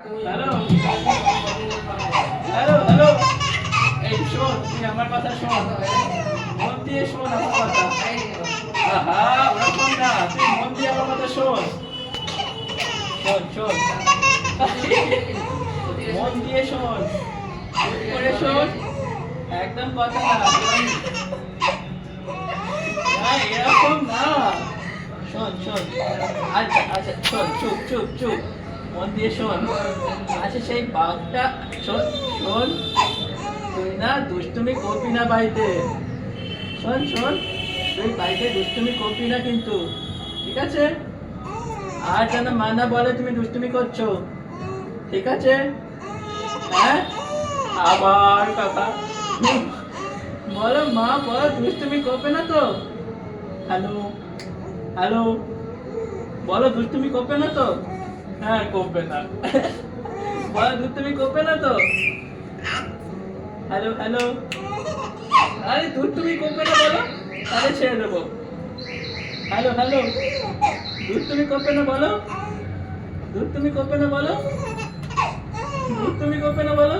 Hello hello hello, এই শোন, তুই আমার কথা শোন, মন দিয়ে শোন আমার কথা। আহা, ওরকম না, তুই মন দিয়ে আমার কথা শোন। শোন শোন, মন দিয়ে শোন, চুপ করে শোন, একদম কথা না। না, এরকম না। শোন শোন, আচ্ছা আচ্ছা, শোন, চুপ চুপ চুপ, মন দিয়ে শোন। আচ্ছা, সেই বাঘটা, শোন শোন, তুই না দুষ্টুমি করবি না বাড়িতে। শোন শোন, তুই বাড়িতে দুষ্টুমি করবি না কিন্তু, ঠিক আছে? আর যেন মা না বলে তুমি দুষ্টুমি করছো, ঠিক আছে? হ্যাঁ, আবার কথা বলো, মা বলো, দুষ্টুমি করবে না তো? হ্যালো হ্যালো, বলো দুষ্টুমি করবে না তো? হ্যাঁ, করবে না। বলো দুষ্টুমি করবে না তো? হ্যালো হ্যালো, আরে দুষ্টুমি করবে না বলো, তাহলে ছেড়ে দেবো। হ্যালো হ্যালো, দুষ্টুমি করবে না বলো, দুষ্টুমি করবে না বলো, দুষ্টুমি করবে না বলো।